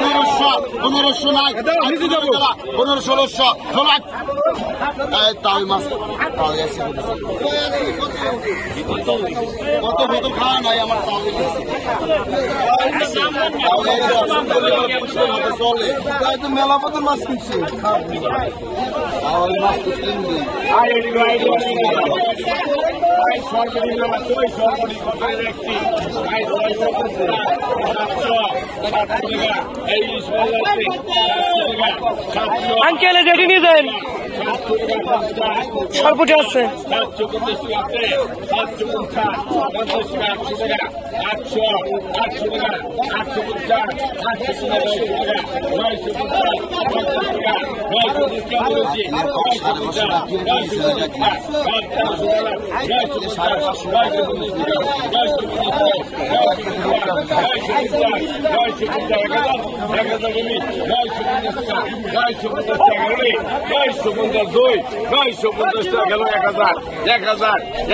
1500 নাই 15 1600 তাই মাছ কত বোতল খাওয়া নাই আমার চলে তো মেলা বোতল মাছ কিনছে মাছ তো কিনবি আঙ্কেল যেটি নিয়ে যান সর্বটি আছে গেল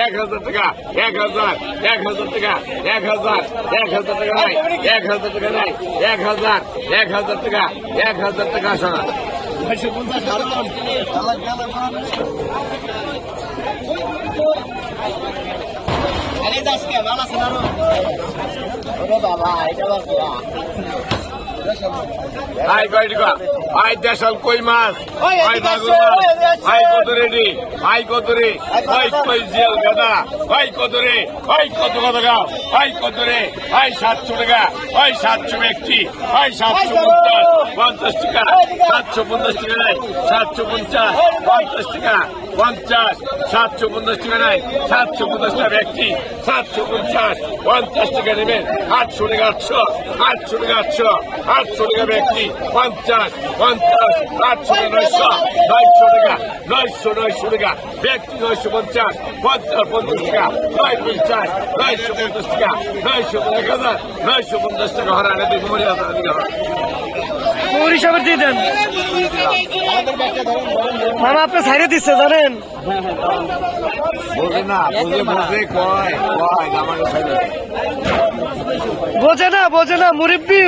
1000 টাকা 1000 টাকা 1000 টাকা 1000 টাকা নাই 1000 টাকা নাই 1000 টাকা 1000 টাকা শোনা ভাই কয়টা ভাই দেশাল কই মাছ ভাই মাগুর মাছ ভাই কত রেডি ভাই কত রে ভাই কই জিয়াল গাদা ভাই কত রে ভাই কত টাকা ভাই কত রে ভাই 700 টাকা ভাই 700 ব্যক্তি ভাই 750 টাকা 750 টাকা নাই 750 50 টাকা 50 750 টাকা নাই 750 টাকা ব্যক্তি 750 50 টাকা নেবেন 800 টাকা 800 টাকা 800 টাকা ব্যক্তি 50 800 টাকা 900 টাকা ব্যক্তি 950 50 টাকা 950 টাকা 950 টাকা হারানে দুই মরে হিসাবে দিয়ে দেন মানে আপনি ছাইড়ে দিচ্ছে জানেন বোঝে না মুরব্বি